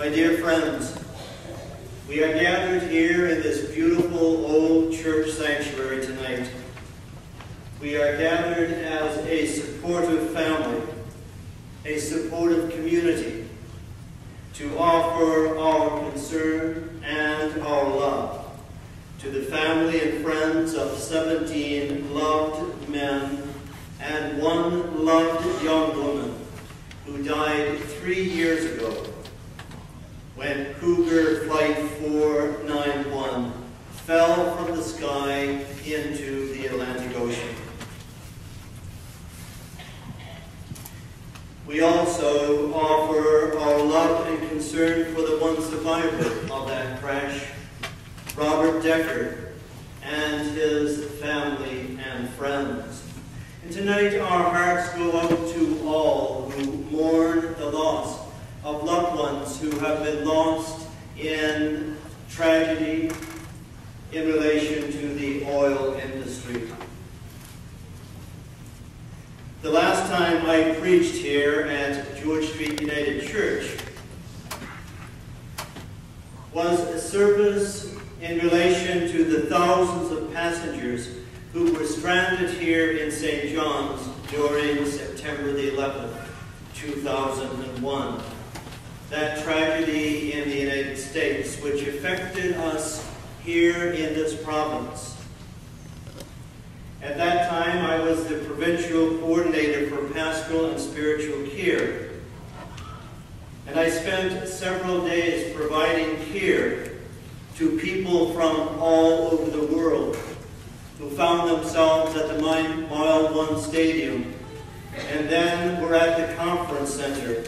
My dear friends, we are gathered here in this beautiful old church sanctuary tonight. We are gathered as a supportive family, a supportive community, to offer our concern and our love to the family and friends of 17 loved men and one loved young woman who died 3 years ago when Cougar Flight 491 fell from the sky into the Atlantic Ocean. We also offer our love and concern for the one survivor of that crash, Robert Decker, and his family and friends. And tonight our hearts go out to all who mourn the loss of loved ones who have been lost in tragedy in relation to the oil industry. The last time I preached here at George Street United Church was a service in relation to the thousands of passengers who were stranded here in St. John's during September the 11th, 2001. That tragedy in the United States, which affected us here in this province. At that time, I was the provincial coordinator for pastoral and spiritual care. And I spent several days providing care to people from all over the world who found themselves at the Mile 1 Stadium and then were at the conference center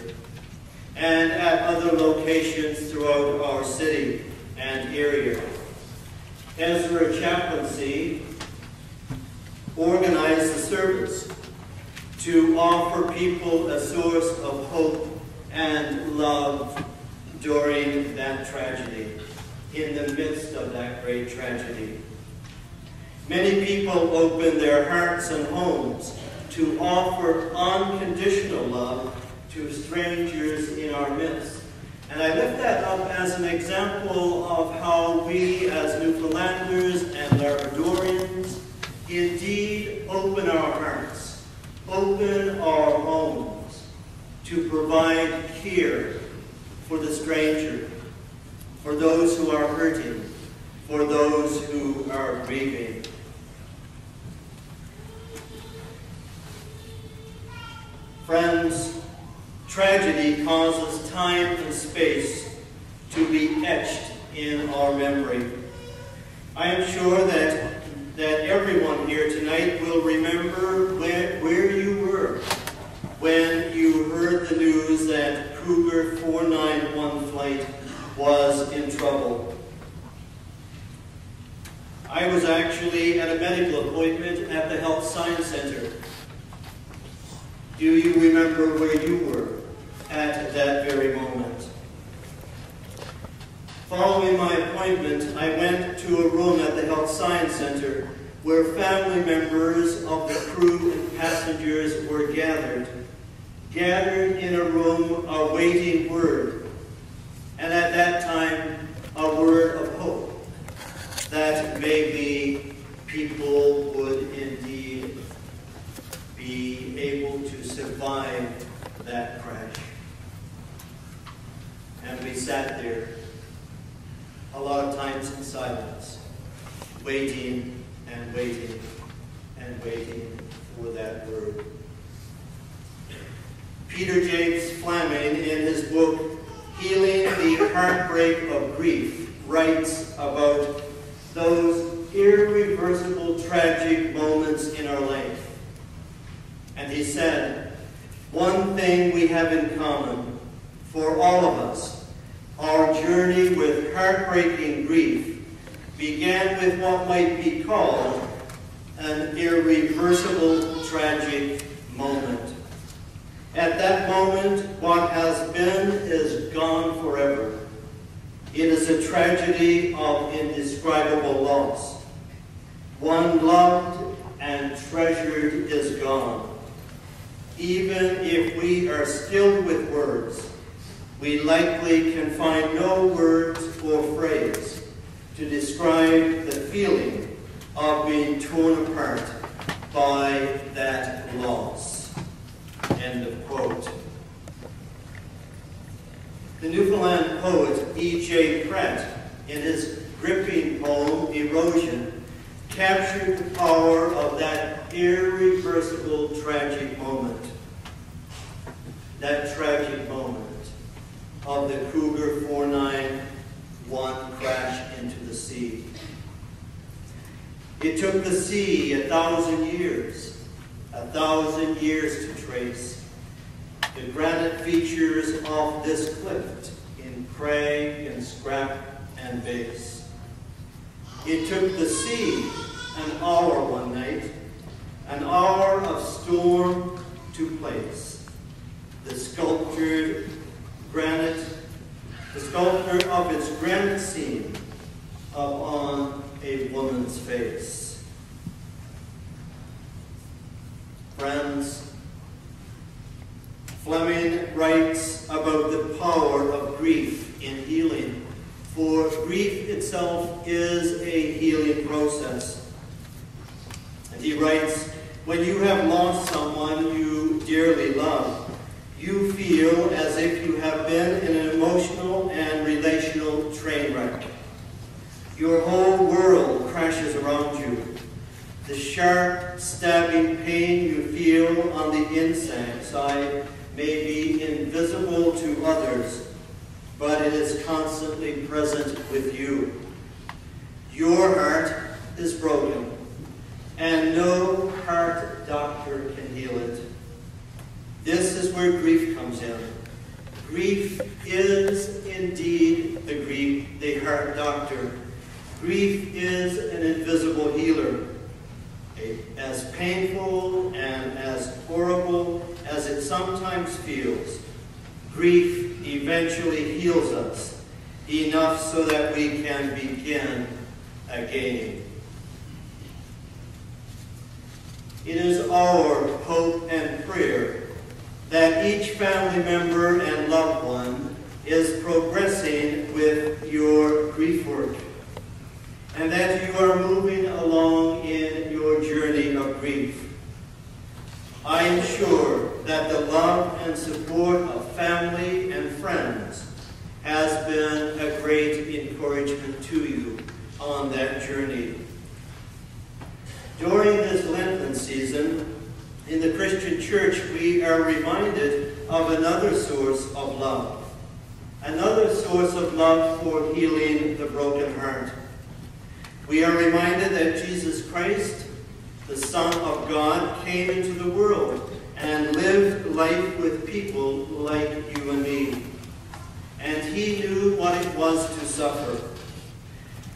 and at other locations throughout our city and area. Ezra Chaplaincy organized the service to offer people a source of hope and love during that tragedy, in the midst of that great tragedy. Many people opened their hearts and homes to offer unconditional love to strangers in our midst. And I lift that up as an example of how we as Newfoundlanders and Labradorians indeed open our hearts, open our homes to provide care for the stranger, for those who are hurting, for those who are grieving. Friends, tragedy causes time and space to be etched in our memory. I am sure that everyone here tonight will remember where you were when you heard the news that Cougar 491 flight was in trouble. I was actually at a medical appointment at the Health Science Center. Do you remember where you were at that very moment? Following my appointment, I went to a room at the Health Science Center where family members of the crew and passengers were gathered in a room awaiting word, and at that time, a word of hope that maybe people would indeed be able to survive that crash. And we sat there, a lot of times in silence, waiting and waiting and waiting for that word. Peter James Fleming, in his book, Healing the Heartbreak of Grief, writes about those irreversible tragic moments in our life. And he said, one thing we have in common for all of us, our journey with heartbreaking grief began with what might be called an irreversible tragic moment. At that moment, what has been is gone forever. It is a tragedy of indescribable loss. One loved and treasured is gone. Even if we are skilled with words, we likely can find no words or phrase to describe the feeling of being torn apart by that loss. End of quote. The Newfoundland poet E.J. Pratt, in his gripping poem, Erosion, captured the power of that irreversible tragic moment. That tragic moment of the Cougar 491 crash into the sea. It took the sea 1,000 years to trace the granite features of this cliff in crag and scrap and base. It took the sea an hour one night, an hour of storm to place the sculpture of its granite scene upon a woman's face. Friends, Fleming writes about the power of grief in healing, for grief itself is a healing process. And he writes, when you have lost someone you dearly love, you feel as if you have been in an emotional and relational train wreck. Your whole world crashes around you. The sharp, stabbing pain you feel on the inside may be invisible to others, but it is constantly present with you. Your heart is broken, and no heart doctor can heal it. This is where grief comes in. Grief is indeed the heart doctor. Grief is an invisible healer. As painful and as horrible as it sometimes feels, grief eventually heals us enough so that we can begin again. It is our hope and prayer that each family member and loved one is progressing with your grief work, and that you are moving along in your journey of grief. I am sure that the love and support of family and friends has been a great encouragement to you on that journey. During this Lenten season, in the Christian church, we are reminded of another source of love. Another source of love for healing the broken heart. We are reminded that Jesus Christ, the Son of God, came into the world and lived life with people like you and me. And he knew what it was to suffer.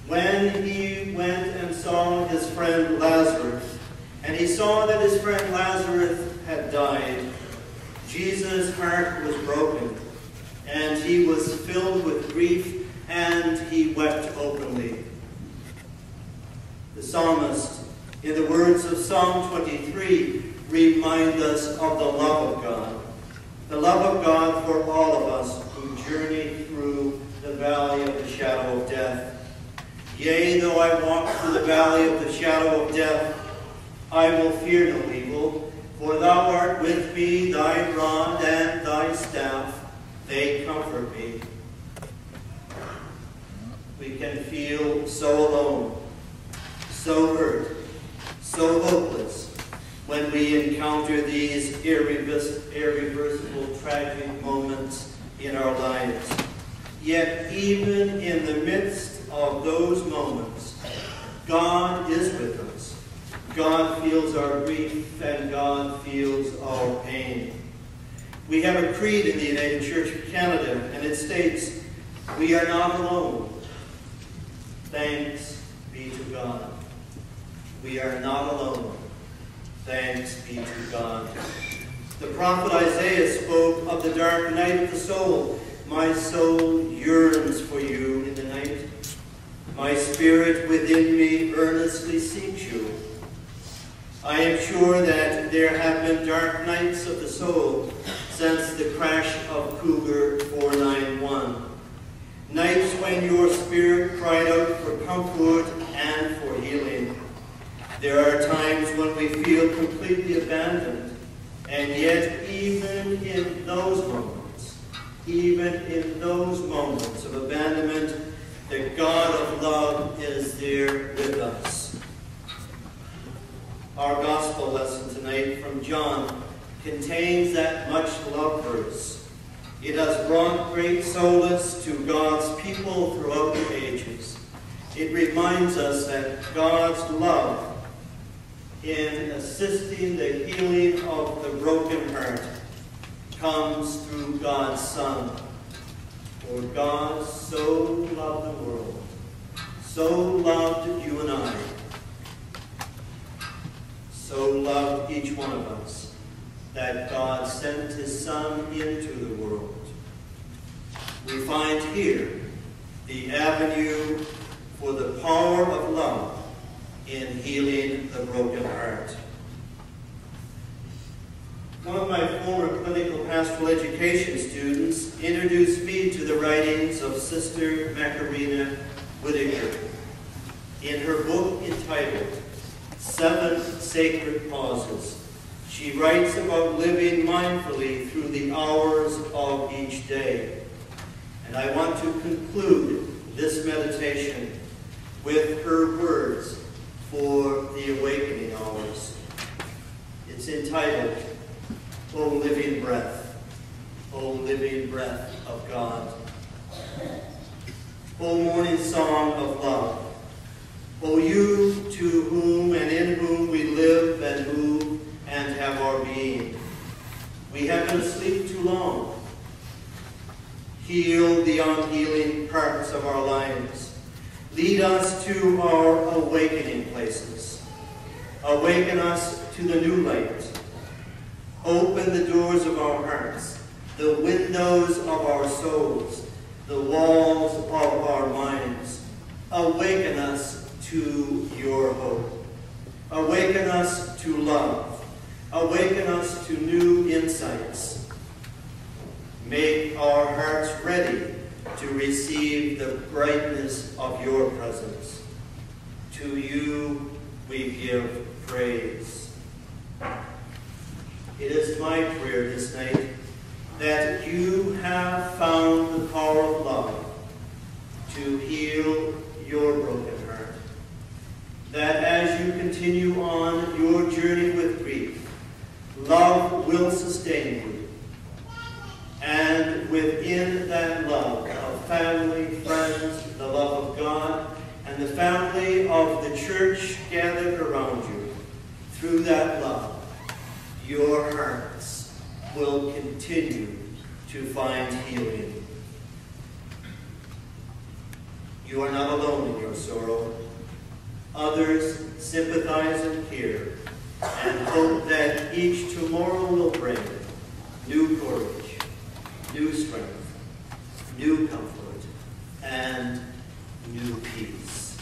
When he went and saw his friend Lazarus, and he saw that his friend Lazarus had died, Jesus' heart was broken, and he was filled with grief, and he wept openly. The psalmist, in the words of Psalm 23, remind us of the love of God. The love of God for all of us who journey through the valley of the shadow of death. Yea, though I walk through the valley of the shadow of death, I will fear no evil, for thou art with me, thy rod and thy staff, they comfort me. We can feel so alone, so hurt, so hopeless when we encounter these irreversible tragic moments in our lives. Yet even in the midst of those moments, God is with us. God feels our grief, and God feels our pain. We have a creed in the United Church of Canada, and it states, "We are not alone. Thanks be to God." We are not alone. Thanks be to God. The prophet Isaiah spoke of the dark night of the soul. My soul yearns for you in the night. My spirit within me earnestly seeks you. I am sure that there have been dark nights of the soul since the crash of Cougar 491. when your spirit cried out for comfort and for healing. There are times when we feel completely abandoned, and yet even in those moments of abandonment, the God of love is there with us. Our gospel lesson tonight from John contains that much love verse. It has brought great solace to God's people throughout the ages. It reminds us that God's love in assisting the healing of the broken heart comes through God's Son. For God so loved the world, so loved you and I, so loved each one of us, that God sent his Son into the world. We find here the avenue for the power of love in healing the broken heart. One of my former clinical pastoral education students introduced me to the writings of Sister Macarena Whitaker. In her book entitled 7 Sacred Pauses, she writes about living mindfully through the hours of each day. And I want to conclude this meditation with her words for the awakening hours. It's entitled, O living breath, O living breath of God. O morning song of love, O you to whom and in whom we live and move and have our being. We have been asleep too long. Heal the unhealing parts of our lives. Lead us to our awakening places. Awaken us to the new light. Open the doors of our hearts, the windows of our souls, the walls of our minds. Awaken us to your hope. Awaken us to love. Awaken us to new insights. Make our hearts ready to receive the brightness of your presence. To you we give praise. It is my prayer this night that you have found the power of love to heal your broken heart. That as you continue on your journey with grief, love will sustain you. And within that love of family, friends, the love of God, and the family of the church gathered around you, through that love, your hearts will continue to find healing. You are not alone in your sorrow. Others sympathize and care, and hope that each tomorrow will bring new courage, new strength, new comfort, and new peace.